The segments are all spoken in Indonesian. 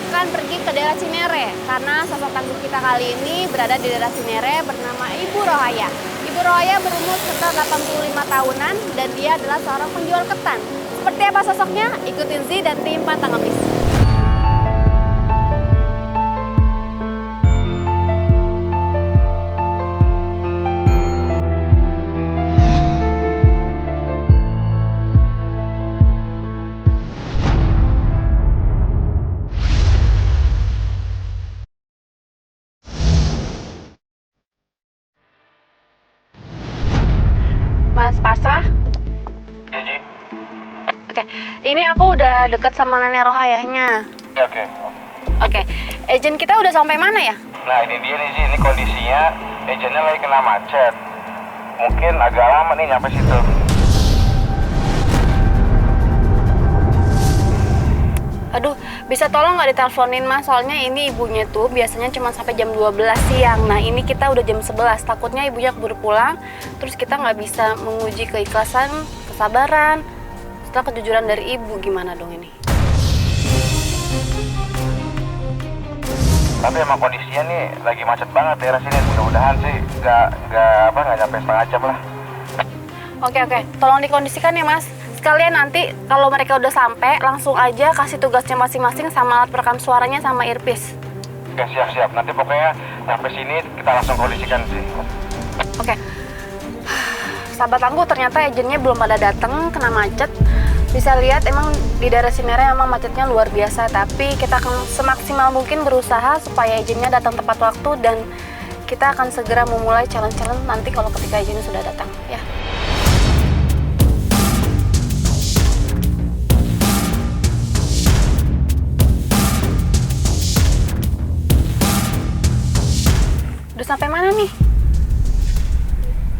akan pergi ke daerah Cinere karena sosok tangguh kita kali ini berada di daerah Cinere bernama Ibu Rohaya. Ibu Rohaya berumur sekitar 85 tahunan dan dia adalah seorang penjual ketan. Seperti apa sosoknya? Ikutin Z dan tim Pantang Ngemis. Mas Pasrah? Ya, Ji. Oke, ini aku udah deket sama nenek Rohayanya. Ya, oke. Oke, agent kita udah sampai mana ya? Nah, ini dia nih, Ji. Ini kondisinya, agentnya lagi kena macet. Mungkin agak lama nih nyampe situ. Aduh, bisa tolong nggak diteleponin Mas? Soalnya ini ibunya tuh biasanya cuma sampai jam 12 siang. Nah, ini kita udah jam 11. Takutnya ibunya keburu pulang, terus kita nggak bisa menguji keikhlasan, kesabaran, setelah kejujuran dari ibu. Gimana dong ini? Tapi emang kondisinya nih lagi macet banget daerah sini. Mudah-mudahan sih nggak nyampe setengah jam lah. Oke, tolong dikondisikan ya Mas. Sekalian nanti kalau mereka udah sampai, langsung aja kasih tugasnya masing-masing sama alat perekam suaranya sama earpiece. Oke, siap-siap. Nanti pokoknya nyampe sini kita langsung kondisikan sih. Oke. Sahabat tangguh, ternyata agennya belum pada datang, kena macet. Bisa lihat emang di daerah Cinere emang macetnya luar biasa, tapi kita akan semaksimal mungkin berusaha supaya agennya datang tepat waktu dan kita akan segera memulai challenge-challenge nanti kalau ketika agennya sudah datang, ya. Udah sampai mana nih?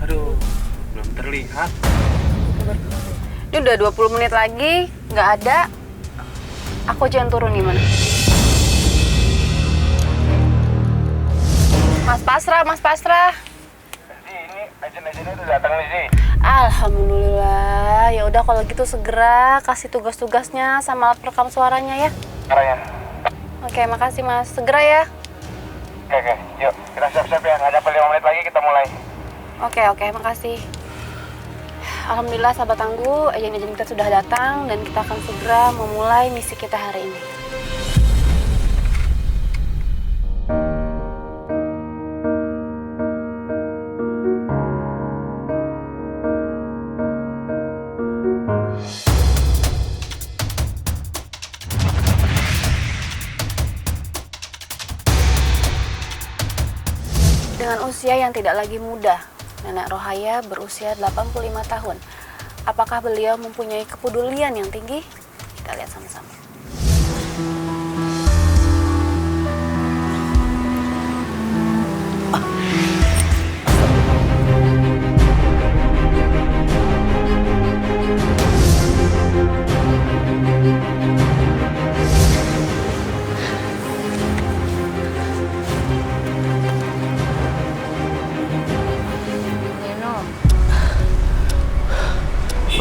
Aduh, belum terlihat. Ini udah 20 menit lagi, nggak ada. Aku aja yang turun gimana? Mas Pasrah. Ji, ini agen-agennya udah datang nih, Ji. Alhamdulillah. Ya udah kalau gitu segera kasih tugas-tugasnya sama alat perekam suaranya ya. Caranya. Oke, makasih Mas. Segera ya. Oke. Yuk, kita siap-siap ya. Nggak nyampe 5 menit lagi kita mulai. Oke, makasih. Alhamdulillah sahabat tangguh, agen-agen kita sudah datang dan kita akan segera memulai misi kita hari ini. Dengan usia yang tidak lagi muda, Nenek Rohaya berusia 85 tahun. Apakah beliau mempunyai kepedulian yang tinggi? Kita lihat sama-sama.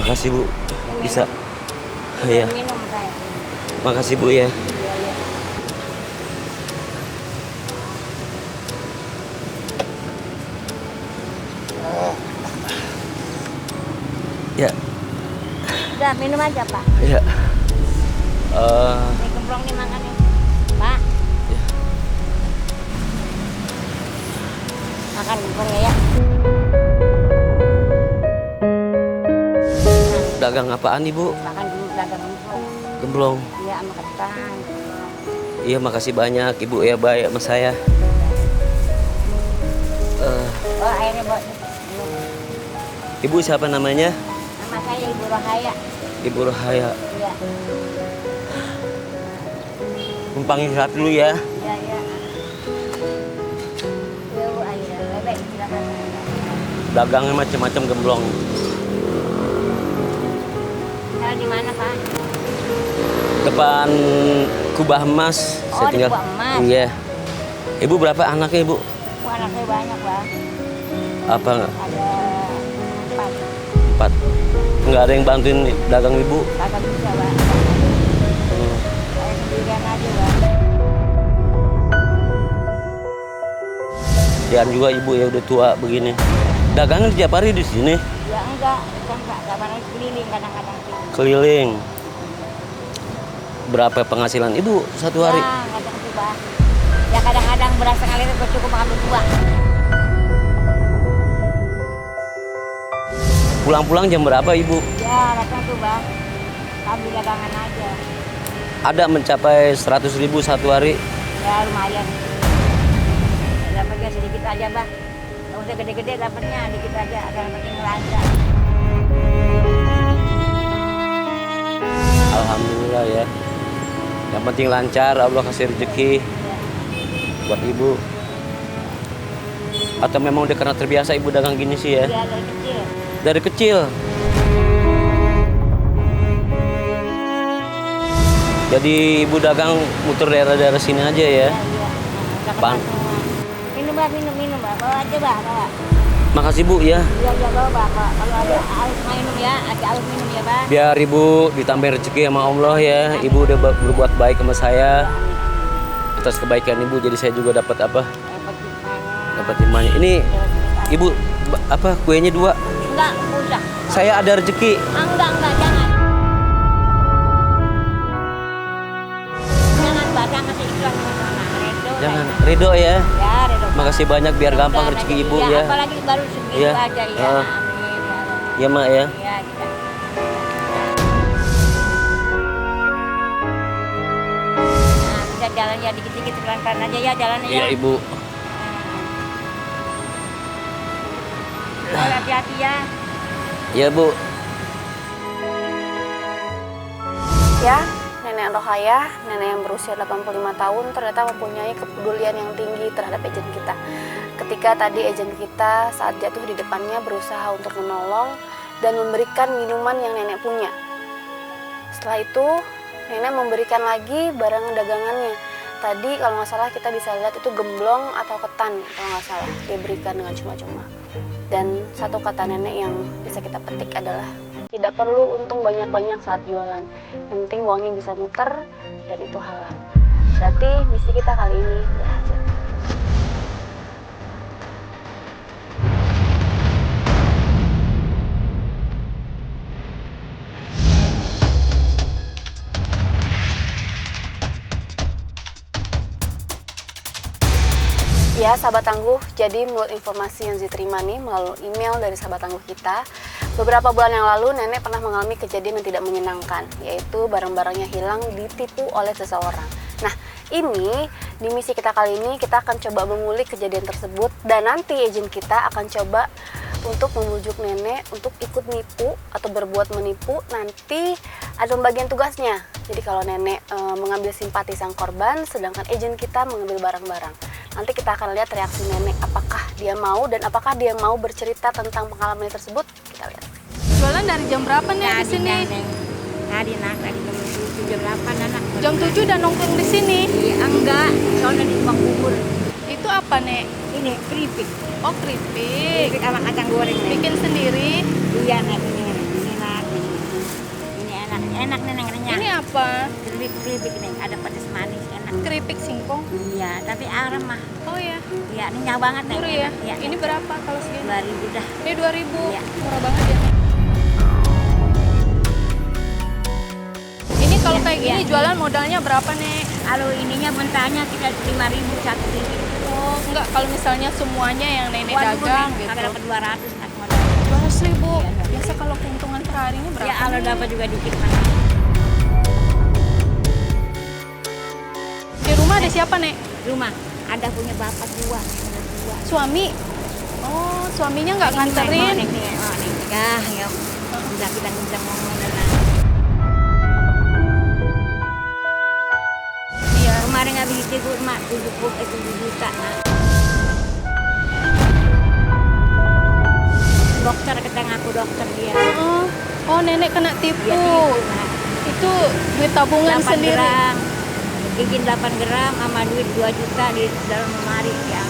Makasih Bu, bisa. Iya. Makasih Bu ya. Ya. Udah minum aja Pak. Ya. Ini gemblong nih makannya Pak. Ya. Makan gemblongnya ya. Dagang apaan Ibu? Makan dagang gemblong. Gemblong. Iya sama kentang. Iya makasih banyak Ibu ya, baik sama saya. Oh airnya buat minum. Ibu siapa namanya? Nama saya Ibu Rohaya. Ibu Rohaya. Iya. Numpang istirahat dulu ya. Iya. Iya Bu, ayo bebek silakan. Dagangnya macam-macam gemblong. Tinggal di mana Pak? Depan Kubah Emas. Oh, di Kubah Emas. Iya. Ibu berapa anaknya Ibu? Oh, anak saya banyak Bang. Apa? Ada 4. 4. Nggak ada yang bantuin dagang Ibu? Kagak bisa Bang. Saya sendirian aja Bang. Kasihan juga ibu ya udah tua begini. Dagangan tiap hari di sini. Ya enggak pernah keliling kadang-kadang sih. Keliling. Berapa penghasilan ibu satu hari? Ya, kadang tuh Bang. Ya kadang-kadang berasa ngalir gue cukup makan berdua. Pulang-pulang jam berapa ibu? Ya kadang tuh Bang. Sambil dagangan aja. Ada mencapai 100.000 satu hari. Ya lumayan. Dapatnya sedikit aja Bang. Nggak usah gede-gede dapatnya, dikit aja. Yang penting lancar. Alhamdulillah ya. Yang penting lancar, Allah kasih rezeki buat ibu. Atau memang udah karena terbiasa ibu dagang gini sih ya? Ya dari kecil. Dari kecil. Jadi ibu dagang muter daerah-daerah sini aja ya? Ya, iya. Bang. Minum Bang, minum Bang. Bawa aja Bang, bawa. Makasih bu ya. Iya, bawa Bang. Kalau ada harus minum ya, ada harus minum ya Bang. Biar ibu ditambah rezeki sama Allah ya. Ibu udah berbuat baik sama saya. Atas kebaikan ibu jadi saya juga dapat apa? Dapat imannya. Ini ibu apa kuenya 2? Enggak, usah. Saya ada rezeki. Enggak, jangan. Jangan Bang, jangan seikhlas Redo. Jangan Ridho ya. Ya, Redo. Makasih banyak biar gampang Udah, rezeki aja, ibu iya, ya. Apalagi baru segitu Iya. aja ya. Heeh. Amin. Ya mak ya. Ya, kita. Nah, kita jalan ya dikit-dikit pelan-pelan aja ya jalannya Iya ya. ibu. Oh, hati-hati ya. Iya bu. Ya, Nenek Rohaya, nenek yang berusia 85 tahun ternyata mempunyai kepedulian yang tinggi terhadap ejen kita. Ketika tadi ejen kita saat jatuh di depannya berusaha untuk menolong dan memberikan minuman yang nenek punya. Setelah itu, nenek memberikan lagi barang dagangannya. Tadi kalau nggak salah kita bisa lihat itu gemblong atau ketan kalau nggak salah. Dia berikan dengan cuma-cuma. Dan satu kata nenek yang bisa kita petik adalah tidak perlu untung banyak-banyak saat jualan. Yang penting uangnya bisa muter dan itu halal. Berarti misi kita kali ini berhasil. Ya, sahabat tangguh, jadi menurut informasi yang diterima nih melalui email dari sahabat tangguh kita, beberapa bulan yang lalu nenek pernah mengalami kejadian yang tidak menyenangkan, yaitu barang-barangnya hilang ditipu oleh seseorang. Nah, ini di misi kita kali ini kita akan coba mengulik kejadian tersebut dan nanti ejen kita akan coba untuk membujuk nenek untuk ikut nipu atau berbuat menipu. Nanti ada pembagian tugasnya. Jadi kalau nenek mengambil simpati sang korban, sedangkan ejen kita mengambil barang-barang. Nanti kita akan lihat reaksi nenek, apakah dia mau dan apakah dia mau bercerita tentang pengalaman tersebut. Kita lihat. Jualan dari jam berapa nih di sini? Tadi jam 8 anak. Jam 7 udah nongkrong di sini. Iya, enggak, soalnya di tukang bubur. Itu apa, Nek? Ini keripik. Oh, keripik. Keripik sama kacang goreng. Nek. Bikin sendiri. Iya, Nek, ini enak. Ini enak, enak Nek, kenyang. Ini apa? Keripik nih, ada pedas manis, enak. Keripik singkong. Iya, tapi arem mah. Oh ya. Iya, ini nyawa banget Nek. Murah ya? Iya. Ini berapa kalau segini? 2.000 dah. Ini 2.000. Iya. Murah banget ya, Nek. Ini kalau kayak gini jualan modalnya berapa, Nek? Kalau ininya mentahnya kita 5.000 satu biji. Oh, enggak, kalau misalnya semuanya yang nenek Waduh, dagang Nek, gitu. kagak dapat 200 nak modal. 200.000. Iya, Biasa kalau keuntungan per harinya berapa? Ya, kalau Nek? dapat juga dikit mah. Di rumah ada siapa, Nek? Rumah ada punya bapak dua. Suami. Oh, suaminya nggak nganterin. Nek. Ya. Udah kita ngomong dengan. Iya. Kemarin habis itu mak 7 juta. Nah. Dokter kita ngaku dokter dia. Oh, nenek kena tipu. Dia tipu. Nah. Itu duit tabungan 8 sendiri. gram. Bikin 8 gram sama duit 2 juta di dalam lemari ya.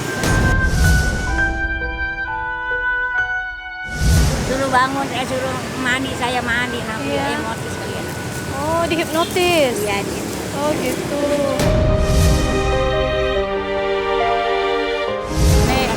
Suruh bangun, suruh mandi, saya mandi, nanti Iya. emosi sekalian. Oh, dihipnotis. Iya, gitu. Oh, gitu. Nek,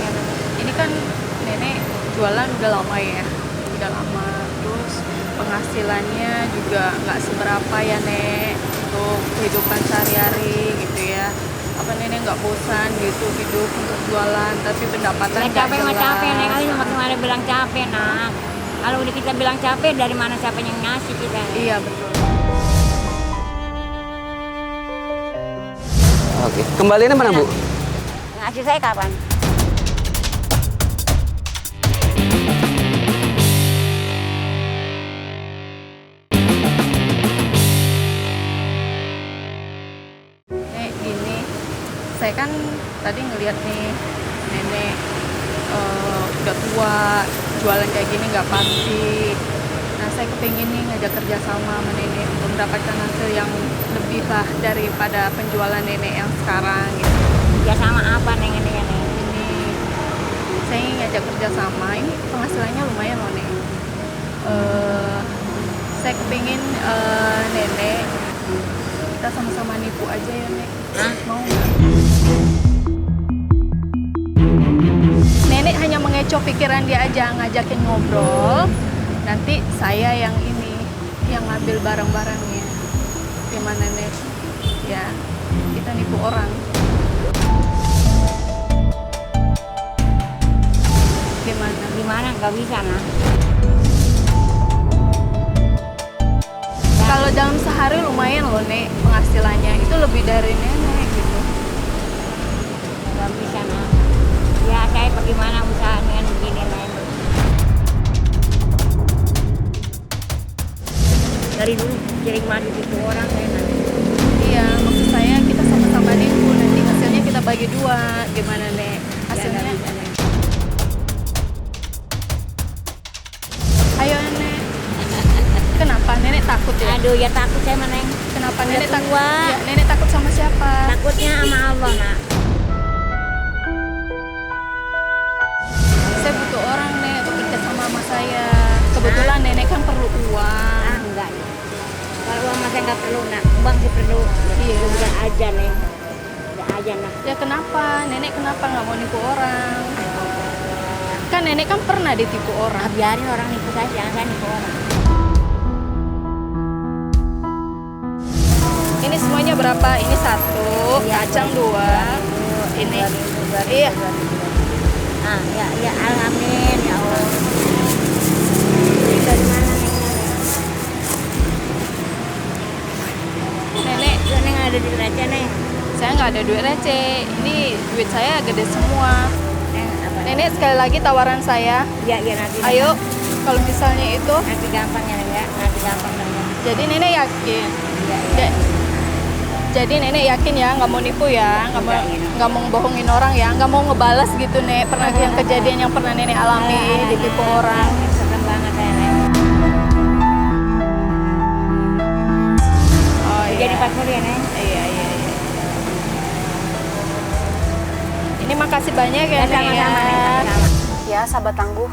penghasilannya juga nggak seberapa ya Nek untuk kehidupan sehari-hari gitu ya. Apa Nenek nggak bosan gitu hidup untuk jualan tapi pendapatan Ya nggak capek mah jelas. capek, Neng. Kali bagaimana bilang capek, nak. Kalau udah kita bilang capek, dari mana siapa yang ngasih kita? Iya betul. Oke. Kembaliannya mana, Bu? Ngasih saya kapan? Nek gini, saya kan tadi ngeliat nih nenek udah tua, jualan kayak gini nggak pasti. Nah saya kepingin nih ngajak kerja sama nenek untuk mendapatkan hasil yang lebih lah daripada penjualan nenek yang sekarang gitu. Ya sama apa, Neng, ini ya, Neng? Ini saya ingin ngajak kerja sama, ini penghasilannya lumayan loh Nek. Saya kepingin nenek kita sama-sama nipu aja ya Nek. Hah? Mau nggak? Nenek hanya mengecoh pikiran dia aja, ngajakin ngobrol. Nanti saya yang yang ngambil barang-barangnya. Gimana Nek? Ya, kita nipu orang. Gimana? Gimana? Nggak bisa, nah. Kalau dalam sehari lumayan loh Nek penghasilannya. Itu lebih dari nenek gitu. Nggak bisa, nah. Ya, saya bagaimana usaha dengan begini, Neng? Dari dulu sering madu itu orang, Neng. Iya, maksud saya kita sama-sama nipu. Nanti hasilnya kita bagi dua. Gimana Nek? Hasilnya? Ya, nggak bisa, Neng. Ayo Nek. Kenapa? Nenek takut ya? Aduh, ya takut saya, Neng. Kenapa Udah nenek takut? tua. Ya, nenek takut sama siapa? Takutnya sama Allah, nak. Saya butuh orang Nek untuk kerja sama saya. Kebetulan nenek kan perlu uang. Ah, enggak, Neng. Kalau uang saya nggak perlu, nak. Uang sih perlu. Iya. Udah aja, Neng. Udah aja, nak. Ya kenapa? Nenek kenapa nggak mau nipu orang? Kan nenek kan pernah ditipu Ah, orang. biarin orang nipu saya, jangan saya nipu orang. Ini semuanya berapa? Ini satu, Iya, kacang dua. Ini. Iya. Ah, ya, alamin, ya Allah. Ini dari mana, Neng? Nenek, Ya, Neng ada di receh, Neng. saya nggak ada duit receh. Ini duit saya gede semua. Neng, apa? Nenek sekali lagi tawaran saya. Ya, nanti. Ayo, kalau misalnya itu, Nanti gampang ya, Neng, ya. Nanti gampang, Neng. jadi nenek yakin. Ya. Ja- Jadi nenek yakin ya, nggak mau nipu ya, nggak mau bohongin orang ya, nggak mau ngebalas gitu Nek. Pernah yang kejadian yang pernah nenek alami ditipu orang. Serem banget ya, Neng. Oh Jadi 40 ya, Neng. Iya. Ini makasih banyak ya, Ya, Nek. sama-sama, Neng. Sama-sama. Ya, sahabat tangguh.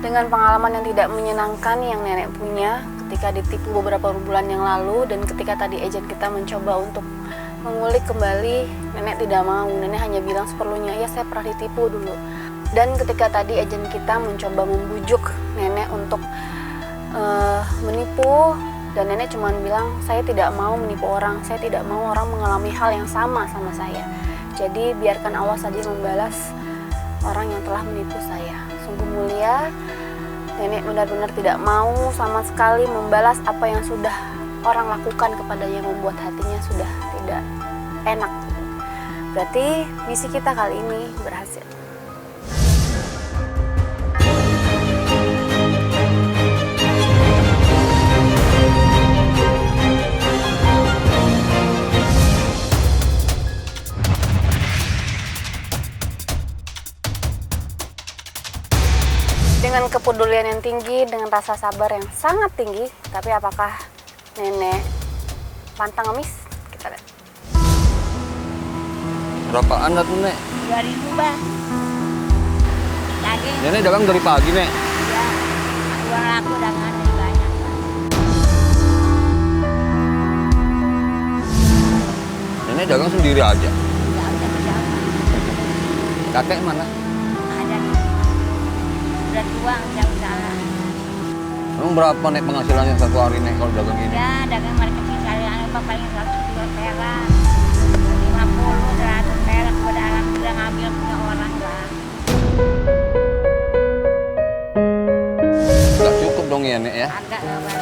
Dengan pengalaman yang tidak menyenangkan yang nenek punya ketika ditipu beberapa bulan yang lalu dan ketika tadi agen kita mencoba untuk mengulik kembali, nenek tidak mau. Nenek hanya bilang seperlunya, ya saya pernah ditipu dulu. Dan ketika tadi agen kita mencoba membujuk nenek untuk menipu, dan nenek cuma bilang, saya tidak mau menipu orang, saya tidak mau orang mengalami hal yang sama saya. Jadi biarkan Allah saja membalas orang yang telah menipu saya. Sungguh mulia, nenek benar-benar tidak mau sama sekali membalas apa yang sudah orang lakukan kepadanya, membuat hatinya sudah tidak enak. Berarti misi kita kali ini berhasil. Dengan kepedulian yang tinggi, dengan rasa sabar yang sangat tinggi, tapi apakah nenek pantang ngemis? Kita lihat. Berapaan dah tuh, Nek? 2000, Bang. Lagi. Nenek dagang dari pagi, Nek. Ya. Uang laku dagangan lebih banyak, Bang. Nenek dagang sendiri aja. Ya, udah berapa? Kakek mana? Ada nih. Udah tua, udah usaha. Emang berapa nek penghasilannya satu hari nek kalau dagang gini? Ya, dagang mereka misalnya apa paling 100 jual perak. 50, 100 perak udah alhamdulillah ngambil punya orang lah. Nggak cukup dong ya nek ya? Agak lah Bang.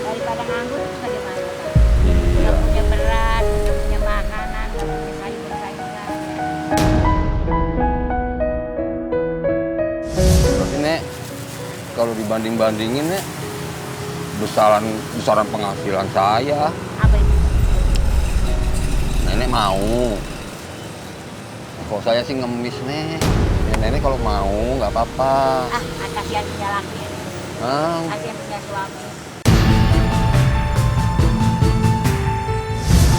Daripada nganggur terus bagaimana Bang? Nggak punya beras, nggak punya makanan, nggak punya sayur-sayuran. Berarti nek kalau dibanding-bandingin nek besaran penghasilan saya, Apa itu? nenek mau. Kalau saya sih ngemis nek. Ya, nenek kalau mau nggak apa-apa. Ah, kasihan punya laki. Ah, Kasihan punya suami.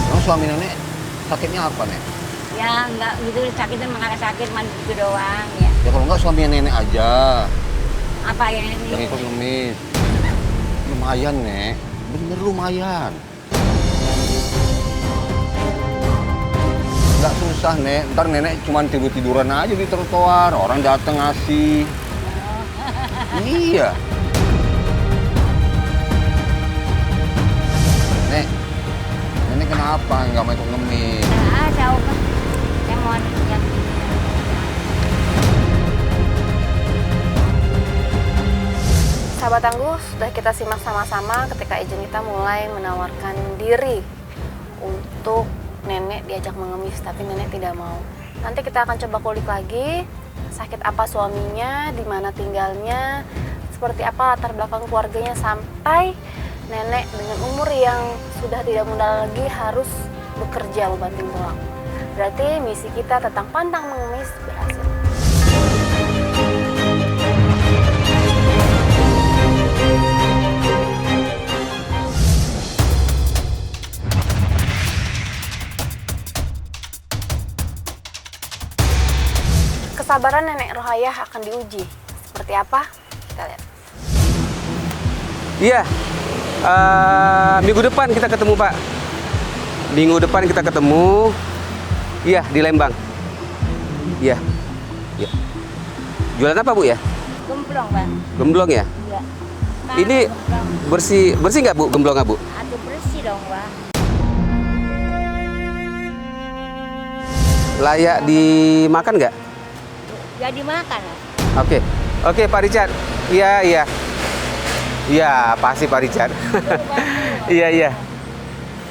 emang suami nenek sakitnya apa nek? Ya enggak gitu sakitnya mengarah sakit mandi gitu doang ya. Ya kalau nggak suaminya nenek aja Apa yang yang ini? ikut ngemis. Lumayan nek, bener lumayan. Nggak susah nek, ntar nenek cuma tidur-tiduran aja di trotoar, orang dateng ngasih. Iya. Nek, nenek kenapa nggak mau ikut ngemis? Ah, jauh kan. Saya mau yang Sahabat Tangguh, sudah kita simak sama-sama ketika Ejenita mulai menawarkan diri untuk nenek diajak mengemis, tapi nenek tidak mau. Nanti kita akan coba kulik lagi, sakit apa suaminya, di mana tinggalnya, seperti apa latar belakang keluarganya, sampai nenek dengan umur yang sudah tidak muda lagi harus bekerja membanting tulang. Berarti misi kita tentang pantang mengemis berhasil. Kesabaran nenek Rohayah akan diuji. Seperti apa? Kita lihat. Iya. Minggu depan kita ketemu, Pak. Minggu depan kita ketemu. Iya, di Lembang. Iya. Iya. Jualan apa, Bu ya? gemblong, Bang. Gemblong ya? Iya. Ini bersih nggak, Bu? Gemblong nggak, Bu? Aduh bersih dong, Bang. Layak dimakan nggak? Ya dimakan ya. Oke. Oke, Pak Richard. Iya, iya. Iya, pasti Pak Richard. Iya, iya.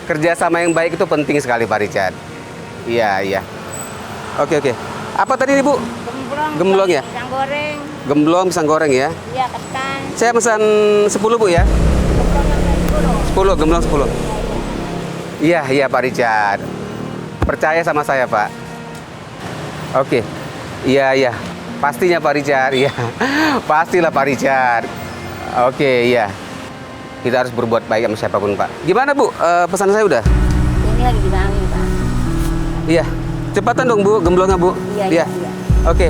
Kerjasama yang baik itu penting sekali, Pak Richard. Iya, iya. Oke, oke. Apa tadi nih, Bu? Gemblong. Gemblong ya? Pisang goreng. Gemblong, pisang goreng ya. Iya, ketan. Saya pesan 10, Bu ya. Gemblong yang 10. 10, gemblong 10. Iya, iya Pak Richard. Percaya sama saya, Pak. Oke. Iya, iya. Pastinya Pak Richard. Iya. Pastilah Pak Richard. Oke, iya. Kita harus berbuat baik sama siapapun, Pak. Gimana, Bu? Pesan saya udah? Ini lagi dibangun, Pak. Iya. Cepatan dong, Bu, gemblongnya, Bu. Iya, iya, iya. Oke.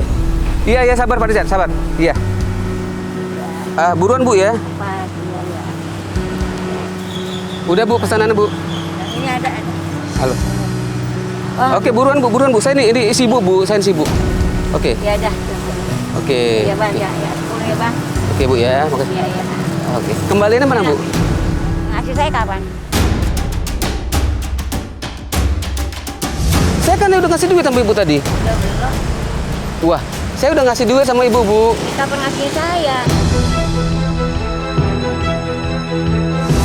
Iya, iya, sabar Pak Richard, sabar. Iya. Buruan, Bu ya. Pak, iya, iya. Udah, Bu, pesanannya, Bu. Ini ada. Halo. Oh, Oke, buruan, Bu, buruan, Bu. Saya ini sibuk, Bu. Saya sibuk. Oke. ya dah. Oke. Iya, Bang, ya, ya. 10 ya, Bang. Oke, Bu ya. Makasih. Iya, iya. Oke. Kembaliannya mana, Bu? Ngasih saya kapan? Saya kan udah ngasih duit sama Ibu tadi. Belum. Wah, saya udah ngasih duit sama Ibu, Bu. Kapan ngasih saya?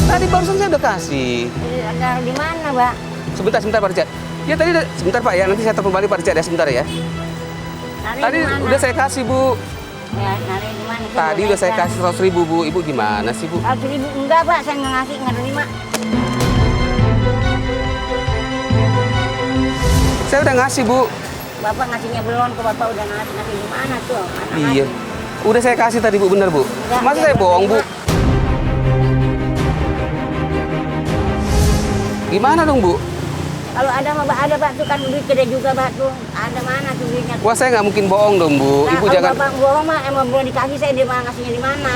Tadi barusan saya udah kasih. Ada di mana, Pak? Sebentar, Pak Richard. Ya tadi sebentar, Pak ya. Nanti saya telepon balik Pak Richard ya, sebentar ya. Nari Tadi di mana? udah saya kasih, Bu. Ya, nari di mana? Tadi udah saya kasih 100.000, Bu. Ibu gimana sih, Bu? 100.000 enggak, Pak. Saya nggak ngasih, nggak terima. Saya udah ngasih, Bu. Bapak ngasihnya belum, ke Bapak udah ngasih di mana tuh? Mana Iya. ngasih? Udah saya kasih tadi, Bu. Bener, Bu. Enggak, Masa saya enggak bohong, Bu? terima. Gimana dong, Bu? Kalau ada mah Pak, ada Pak tuh kan duit gede juga Pak tuh. Ada mana tuh duitnya? Wah, saya nggak mungkin bohong dong, Bu. Nah, Ibu kalau jangan... Bapak bohong mah emang belum dikasih saya di mana ngasihnya di mana?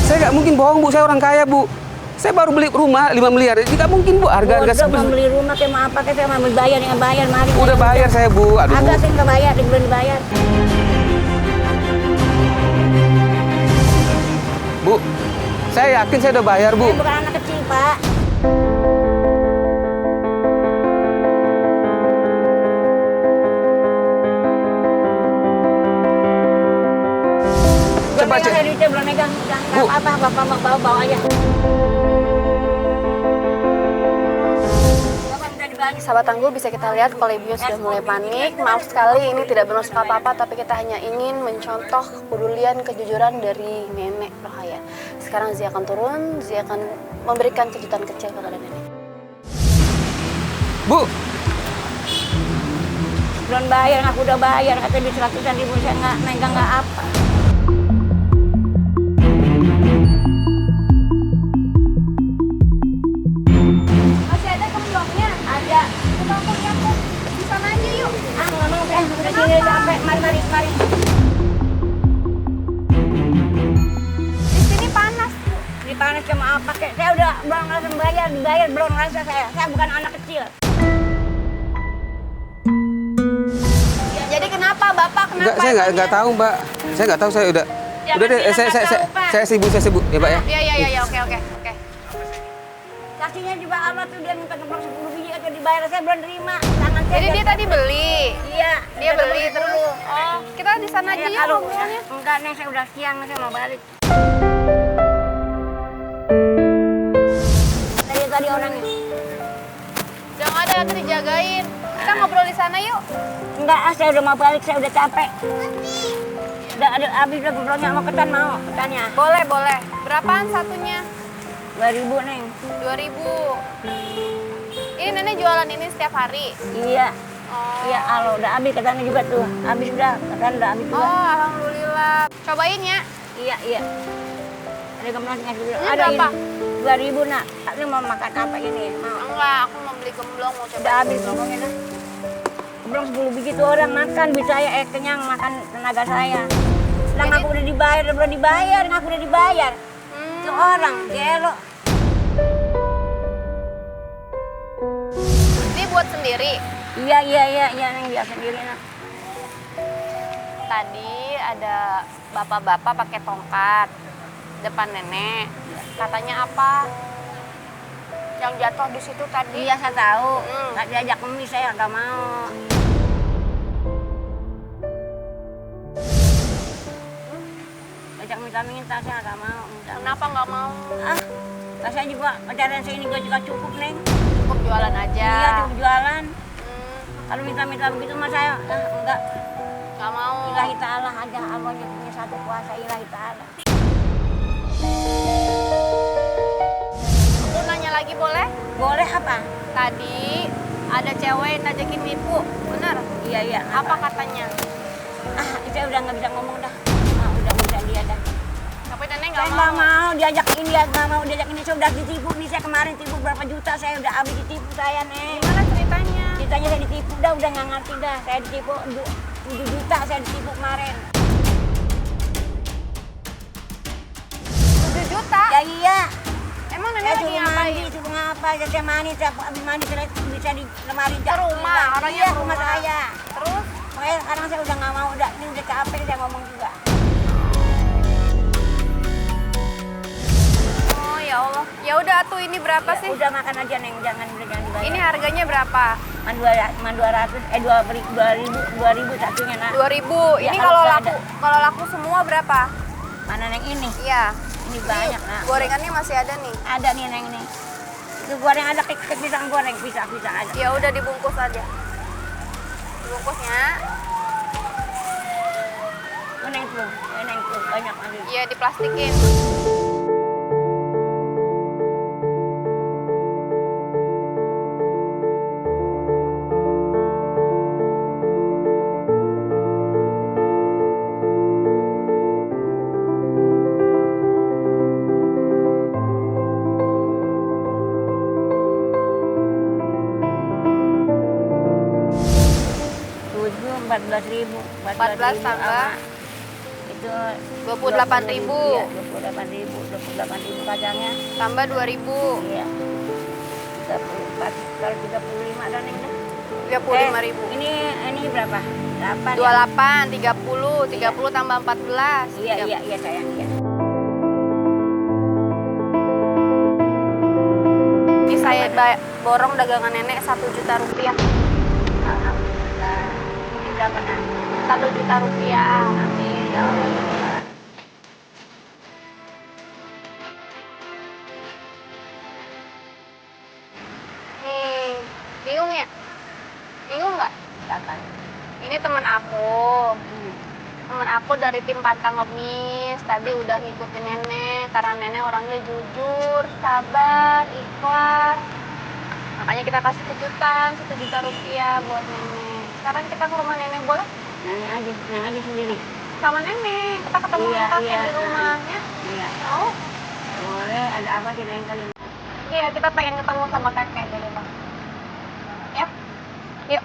Saya nggak mungkin bohong, Bu. Saya orang kaya, Bu. Saya baru beli rumah 5 miliar. Tidak mungkin Bu, harga-harga Bodoh, mau beli rumah kayak mau apa kayak saya mau bayar yang bayar mari. Udah bayar saya Bu. Aduh. Agak sih nggak bayar, di bulan dibayar. Bu, saya yakin saya udah bayar Bu. Saya bukan anak kecil Pak. Coba cek. Saya duitnya belum megang, Bu. nggak apa-apa, bapak mau bawa aja. Bapak udah dibagi. Sahabat Tangguh, bisa kita lihat kalau ibunya sudah mulai panik. Maaf sekali, ini tidak bermaksud apa-apa, tapi kita hanya ingin mencontoh kepedulian, kejujuran dari nenek Rohaya. Sekarang Zia akan turun, Zia akan memberikan kejutan kecil kepada nenek. Bu, Belum bayar, aku udah bayar, kata duit 100.000 saya nggak megang nggak apa. Masih ada kembangnya? Ada. Kita mau lihat kok. Di sana aja yuk. Ah nggak mau udah sini capek, mari. Di sini panas. Ini panas sama apa kek? Saya udah belum ngerasa dibayar belum ngerasa saya. Saya bukan anak kecil. Jadi kenapa Bapak? Kenapa? enggak, saya enggak tahu Mbak. Saya enggak tahu, saya udah. Ya, Udah deh, pasti saya nggak tahu, Pak. saya sibuk ya Pak ya. Iya, oke. Kasihnya juga Allah tuh dia minta kembang 10 biji aja dibayar, saya belum terima. Tangan saya. Jadi dia tadi beli. Iya. Dia beli terus. Oh, kita di sana aja Saya yuk kalau ngobrolnya. enggak nih saya udah siang saya mau balik. Tadi orangnya. Jangan ada nanti dijagain. Kita ngobrol di sana yuk. Enggak, saya udah mau balik, saya udah capek. Udah ada habis udah ngobrolnya mau ketannya. Boleh. Berapaan satunya? 2.000 Neng. 2.000. Ini nenek jualan ini setiap hari. Iya. Oh. Iya, alo udah habis ketannya juga tuh. Habis udah, ketan udah habis juga. Oh, alhamdulillah. Cobain ya. Iya. Ada gemblongnya dulu. Ini Ada berapa? ini 2.000 nak. Ini mau makan apa ini? Mau. Enggak, aku mau beli gemblong mau coba. Udah habis ngomongnya dah. Gemblong 10 biji tuh orang makan, bisa saya kenyang makan tenaga saya. Lah aku udah dibayar, aku udah dibayar. Itu orang, gelo. Ini buat sendiri. Iya, Neng biasa sendiri nak. Tadi ada bapak-bapak pakai tongkat depan nenek. Katanya apa? Yang jatuh di situ tadi. Iya saya tahu. Hmm. Nggak diajak memi saya nggak mau. Ajak minta saya nggak mau. Kenapa nggak mau? Ah, saya juga pacaran saya ini juga cukup Neng. Cukup jualan aja. Iya cukup jualan. Hmm, Kalau minta begitu mah saya enggak. nggak mau. Ilahi ta'ala aja, Allah yang punya satu kuasa ilahi ta'ala. Aku nanya lagi boleh? Boleh apa? Tadi ada cewek ngajakin ibu, benar? Iya. Apa katanya? Saya udah nggak bisa ngomong dah. Udah bisa dia dah. Tapi nenek Saya nggak nggak mau. mau diajak ini, dia nggak mau diajak ini. Saya udah ditipu nih, saya kemarin tipu berapa juta, saya udah habis ditipu saya nih. Gimana ceritanya? Ceritanya saya ditipu udah nggak ngerti dah. Saya ditipu 7 juta, saya ditipu kemarin. 7 juta? Ya iya. Emang Saya nenek lagi suruh ngapain? mandi, suruh ngapa, saya mandi, saya habis mandi saya bisa di lemari Ke rumah, orangnya iya, ke rumah rumah. saya. Terus? Makanya sekarang saya udah nggak mau, ini udah capek saya ngomong juga. Oh ya Allah. Ya udah tuh ini berapa sih? Udah makan aja Neng, jangan dibayar. Ini harganya berapa? Man 2.000 satunya nak. 2.000. Ya, Ini kalau kalau nggak kalau laku semua berapa? Mana Neng ini? Iya. Ini banyak nak. Gorengannya masih ada nih. Ada nih Neng nih. Itu goreng ada kek pisang goreng, pisang aja. Ya udah dibungkus aja. Dibungkusnya. Neng tuh, banyak ada. Iya diplastikin. Tujuh 14.000. 14 tambah. Itu 28.000. Iya, 28.000 kacangnya. Tambah 2.000. Iya. 34, kalau 35 ada Neng dah. 35.000. Ini berapa? 8. 28, 30, 30 tambah 14. Iya sayang. Iya. Ini saya borong dagangan nenek 1 juta rupiah. Alhamdulillah. Ini berapa Neng? 1 juta rupiah. Amin. Ya Allah. Bingung ya? Bingung nggak? Silakan. Ini teman aku. Teman aku dari tim Pantang Ngemis. Tadi udah ngikutin nenek karena nenek orangnya jujur, sabar, ikhlas. Makanya kita kasih kejutan 1 juta rupiah buat nenek. Sekarang kita ke rumah nenek boleh? Neng aja sendiri. Sama nenek. Kita ketemu kakek di rumahnya. Iya. Mau? Boleh, ada apa sih Neng kali ini? Iya, kita pengen ketemu sama kakek di rumah. Yuk. Yuk.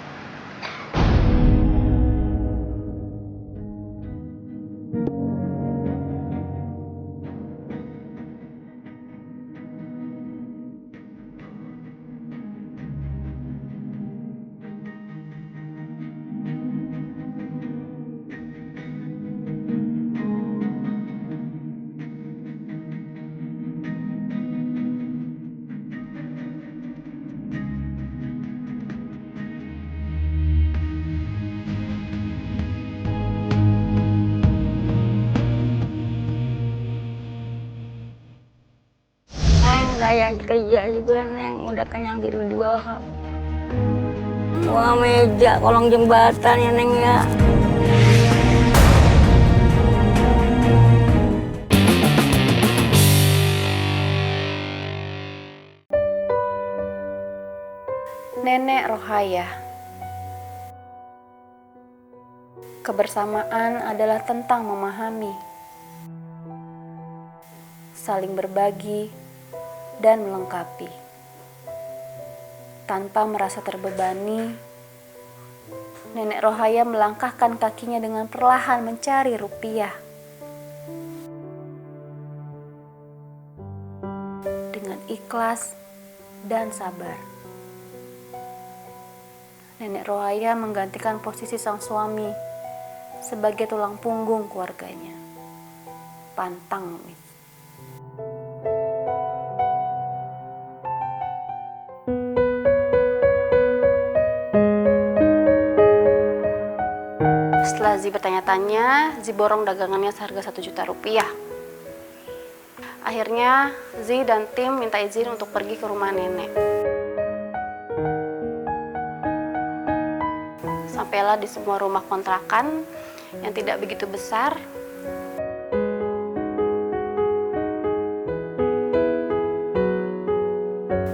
Saya kerja juga Neng, udah kenyang tidur di bawah. Wah meja, kolong jembatan ya Neng ya. Nenek Rohaya. Kebersamaan adalah tentang memahami, saling berbagi, dan melengkapi. Tanpa merasa terbebani, Nenek Rohaya melangkahkan kakinya dengan perlahan mencari rupiah. Dengan ikhlas dan sabar, Nenek Rohaya menggantikan posisi sang suami sebagai tulang punggung keluarganya. Pantang Ngemis. Setelah Zi bertanya-tanya, Zi borong dagangannya seharga 1 juta rupiah. Akhirnya, Zi dan tim minta izin untuk pergi ke rumah nenek. Sampailah di sebuah rumah kontrakan yang tidak begitu besar.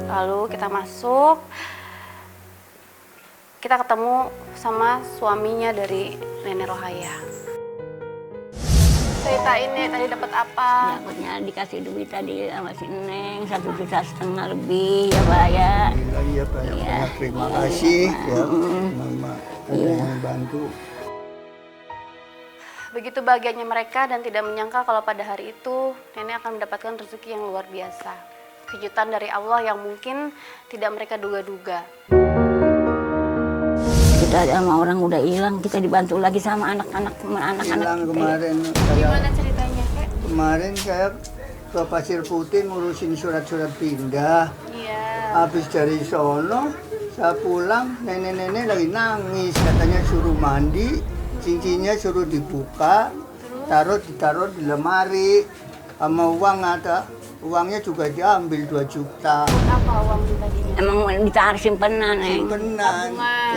Lalu kita masuk. Kita ketemu sama suaminya dari Nenek Rohaya. Ceritain nih tadi dapat apa? Dapatnya dikasih duit tadi sama si Neng 1,5 juta lebih ya Pak ya. Iya Pak, Iya. terima kasih ya Mama yang membantu. Begitu bahagianya mereka dan tidak menyangka kalau pada hari itu nenek akan mendapatkan rezeki yang luar biasa. Kejutan dari Allah yang mungkin tidak mereka duga-duga. Kita sama orang udah hilang, kita dibantu lagi sama anak-anak Hilang kemarin Gimana ceritanya, Kek? kemarin saya ke Pasir Putih ngurusin surat-surat pindah. Iya. Habis dari sono saya pulang, nenek-nenek lagi nangis, katanya suruh mandi, cincinnya suruh dibuka, ditaruh di lemari, sama uang ada. Uangnya juga diambil 2 juta. Apa uang itu tadi? Emang ditaruh simpenan Neng. Simpenan.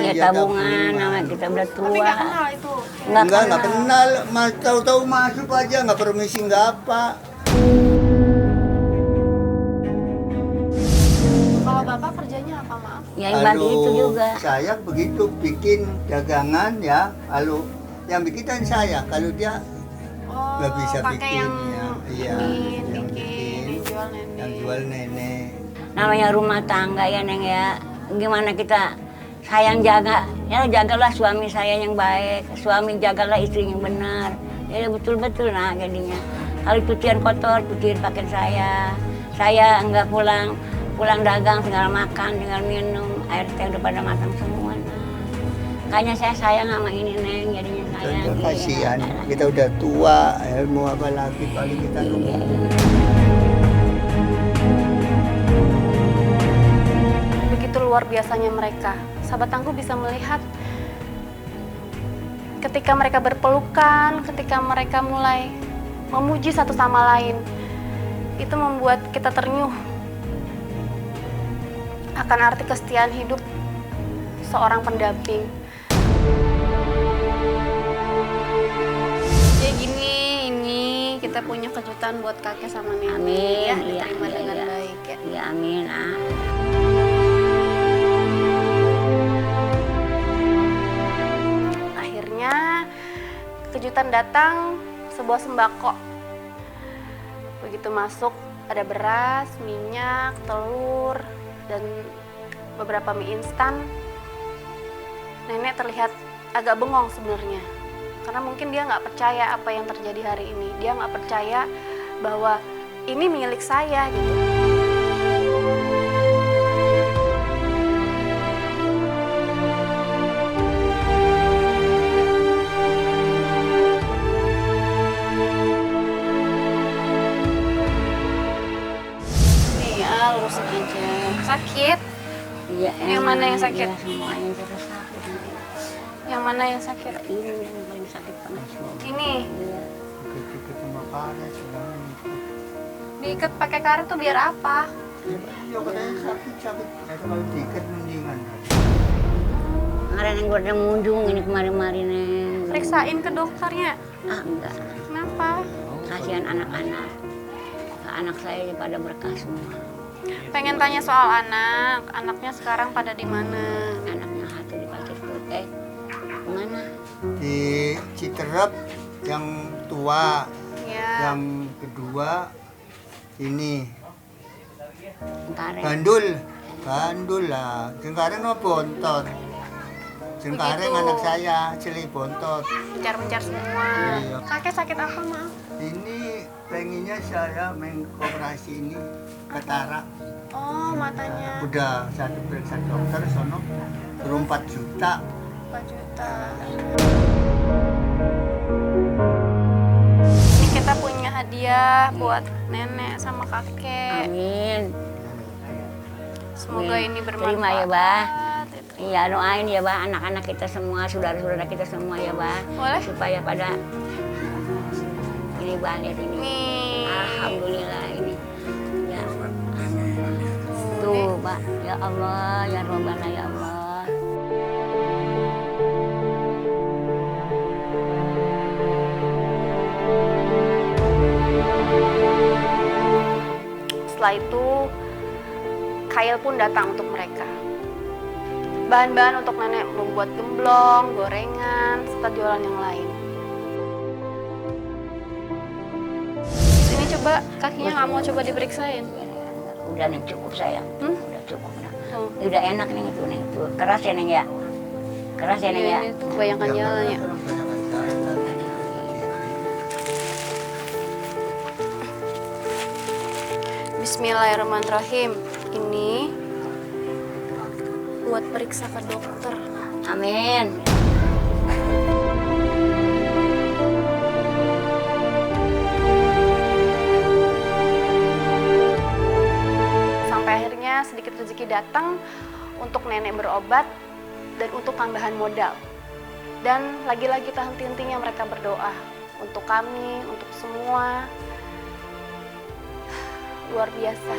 Ya Iya, tabungan, nama kita udah tua. Tapi nggak kenal itu. Enggak kenal. Mas tahu-tahu masuk aja, nggak permisi, nggak apa. Kalau Bapak kerjanya apa, maaf? Ya yang bantu itu juga. Saya begitu bikin dagangan ya. Lalu yang bikin kan saya. Kalau dia Oh, nggak bisa pakai bikin yang ya. Iya. yang bikin, yang jual nenek. Yang jual nenek. Namanya rumah tangga ya Neng ya. Gimana kita sayang jaga, ya jagalah suami saya yang baik, suami jagalah istri yang benar. Ya betul-betul nah jadinya. Kalau cucian kotor, cuciin pakaian saya. Saya enggak pulang dagang, tinggal makan, tinggal minum. Air teh udah pada matang semua. Nah. Kayaknya saya sayang sama ini Neng, jadinya sayang. Tentu kasihan, kita udah tua, mau apa lagi paling kita nunggu. Begitu luar biasanya mereka. Sahabat Tangguh bisa melihat ketika mereka berpelukan, ketika mereka mulai memuji satu sama lain, itu membuat kita ternyuh akan arti kesetiaan hidup seorang pendamping. Ya gini, ini kita punya kejutan buat kakek sama nenek. Amin. Ya, diterima dengan baik ya. Ya amin. Ah. Akhirnya kejutan datang, sebuah sembako. Begitu masuk ada beras, minyak, telur, dan beberapa mie instan. Nenek terlihat agak bengong sebenarnya, karena mungkin dia nggak percaya apa yang terjadi hari ini. Dia nggak percaya bahwa ini milik saya gitu. Nih ya, lurusin aja. Sakit? Iya. Yang mana yang sakit? Ya, semuanya terus sakit. Yang mana yang sakit? Ini yang paling sakit banget semua. Ini. Iya. Dikit-dikit sama karet, sudah Diikat pakai karet tuh biar apa? iya katanya sakit. Kalau diikat mendingan. Kemarin yang gue udah munjung ini kemarin-kemarin Neng. Periksain ke dokternya. Ah enggak. Kenapa? Kasihan anak-anak. Anak saya pada berkah semua. Pengen tanya soal anak. Anaknya sekarang pada di mana? Anaknya satu di Pasir Putih. Mana? Di Citerep yang tua, Ya. yang kedua ini Tengkareng. Gandul lah. Cengkareng no bontot. Cengkareng Begitu. anak saya, Cili bontot. Mencar-mencar semua. Iya. Kakek sakit apa, maaf? Ini pengennya saya main koperasi ini katarak. Oh, matanya. Udah satu periksa dokter sono turun 4 juta. 4 juta. Ini kita punya hadiah buat nenek sama kakek. Amin. Semoga ini bermanfaat. Terima ya, Bah. Iya, doain ya, Bah, anak-anak kita semua, saudara-saudara kita semua ya, Bah. Boleh? Supaya pada ini Bah, lihat ini. Nih. Alhamdulillah ini. Ya. Tuh, Pak. Ya Allah, ya Rabbana ya Allah. Setelah itu, Khail pun datang untuk mereka. Bahan-bahan untuk nenek membuat gemblong, gorengan, serta jualan yang lain. Ini coba, kakinya nggak mau coba diperiksain. Udah nih cukup sayang. Hmm? Udah cukup. Oh. Udah enak nih itu nih. Tuh, keras ya Neng ya. Keras ya Neng ya. Ini tuh kebanyakan jalannya. Bismillahirrahmanirrahim. Ini buat periksa ke dokter. Amin. Sampai akhirnya sedikit rezeki datang untuk nenek berobat dan untuk tambahan modal. Dan lagi-lagi tak henti-hentinya mereka berdoa untuk kami, untuk semua. Luar biasa.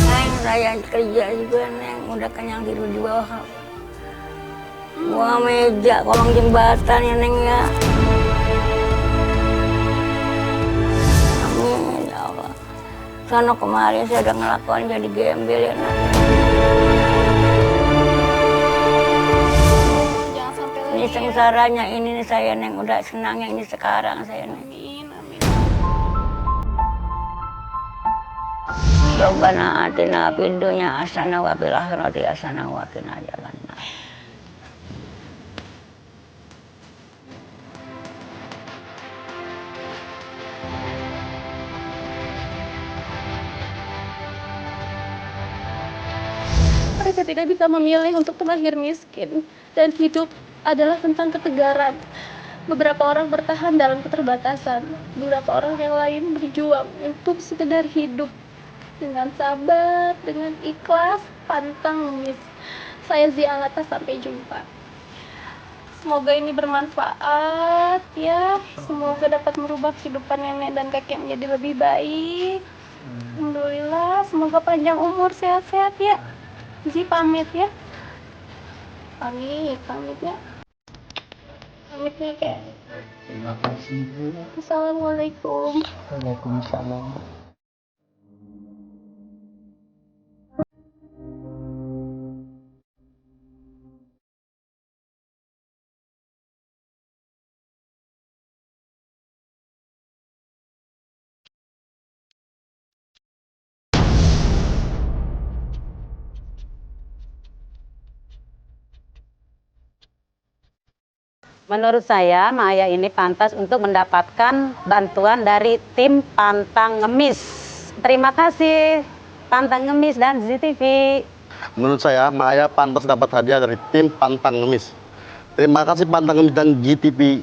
Neng, saya kerja juga Neng, udah kenyang tidur di bawah. Buah meja, kolong jembatan ya Neng ya. Amin ya Allah. Sono kemarin saya udah ngelakuin jadi gembel ya Neng. Jangan sampai lagi. Ini sengsaranya ini nih saya Neng, udah senangnya ini sekarang saya Neng. Amin, amin. Rabbana atina fid dunya hasanah wa fil akhirati hasanah wa qina adzabannar. Mereka tidak bisa memilih untuk terlahir miskin. Dan hidup adalah tentang ketegaran. Beberapa orang bertahan dalam keterbatasan. Beberapa orang yang lain berjuang untuk sekedar hidup. Dengan sabar, dengan ikhlas, pantang ngemis. Saya Zia Alata, sampai jumpa. Semoga ini bermanfaat ya. Semoga dapat merubah kehidupan nenek dan kakek menjadi lebih baik. Alhamdulillah, semoga panjang umur, sehat-sehat ya. Zi pamit ya. Pamit ya. Pamit ya kek. Terima kasih Bu. Assalamualaikum. Waalaikumsalam. Menurut saya, Maya ini pantas untuk mendapatkan bantuan dari tim Pantang Ngemis. Terima kasih Pantang Ngemis dan ZTV. Menurut saya, Maya pantas dapat hadiah dari tim Pantang Ngemis. Terima kasih Pantang Ngemis dan GTV.